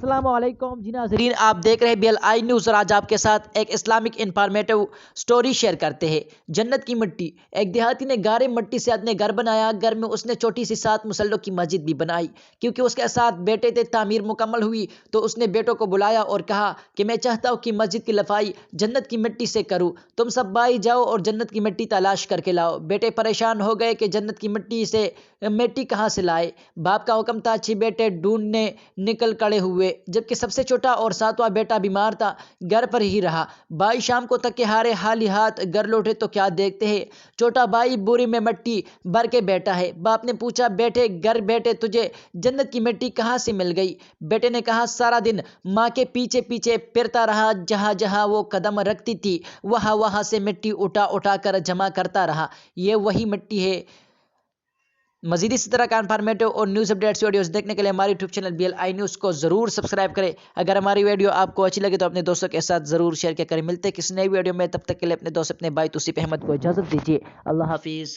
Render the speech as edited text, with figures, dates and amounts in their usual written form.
السلام علیکم جی ناظرین، آپ دیکھ رہے ہیں BLI نیوز اور آج آپ کے ساتھ ایک اسلامک انفارمیٹو سٹوری شیئر کرتے ہیں۔ جنت کی مٹی۔ ایک دیہاتی نے گارے مٹی سے اپنے گھر بنایا۔ گھر میں اس نے چھوٹی سی 7 مسلوں کی مسجد بھی بنائی۔ کیونکہ اس کے ساتھ بیٹے تھے، تعمیر مکمل ہوئی تو اس نے بیٹوں کو بلایا اور کہا کہ میں چاہتا ہوں کہ مسجد کی صفائی جنت کی مٹی سے کروں، تم سب بھائی جاؤ اور جنت کی مٹی تلاش کر کے لاؤ۔ بیٹے پریشان ہو گئے کہ جنت کی مٹی کہاں سے لائے۔ باپ کا حکم تھا، 6 بیٹے ڈھونڈنے نکل کڑے ہوئے، جبکہ سب سے چھوٹا اور 7واں بیٹا بیمار تھا، گھر پر ہی رہا۔ بھائی شام کو تھکے ہارے خالی ہاتھ گھر لوٹے تو کیا دیکھتے ہیں، چھوٹا بھائی بوری میں مٹی بھر کے بیٹھا ہے۔ باپ نے پوچھا، بیٹے تجھے جنت کی مٹی کہاں سے مل گئی؟ بیٹے نے کہا، سارا دن ماں کے پیچھے پیچھے پھرتا رہا، جہاں جہاں وہ قدم رکھتی تھی وہاں سے مٹی اٹھا کر جمع کرتا رہا، یہ وہی مٹی ہے۔ مزید اسی طرح کا انفارمیٹو اور نیوز اپڈیٹس ویڈیوز دیکھنے کے لیے ہماری یوٹیوب چینل BLI نیوز کو ضرور سبسکرائب کریں۔ اگر ہماری ویڈیو آپ کو اچھی لگے تو اپنے دوستوں کے ساتھ ضرور شیئر کیا کریں۔ ملتے ہیں کسی نئی ویڈیو میں، تب تک کے لیے اپنے دوست اپنے بھائی توصیف احمد کو اجازت دیجیے۔ اللہ حافظ۔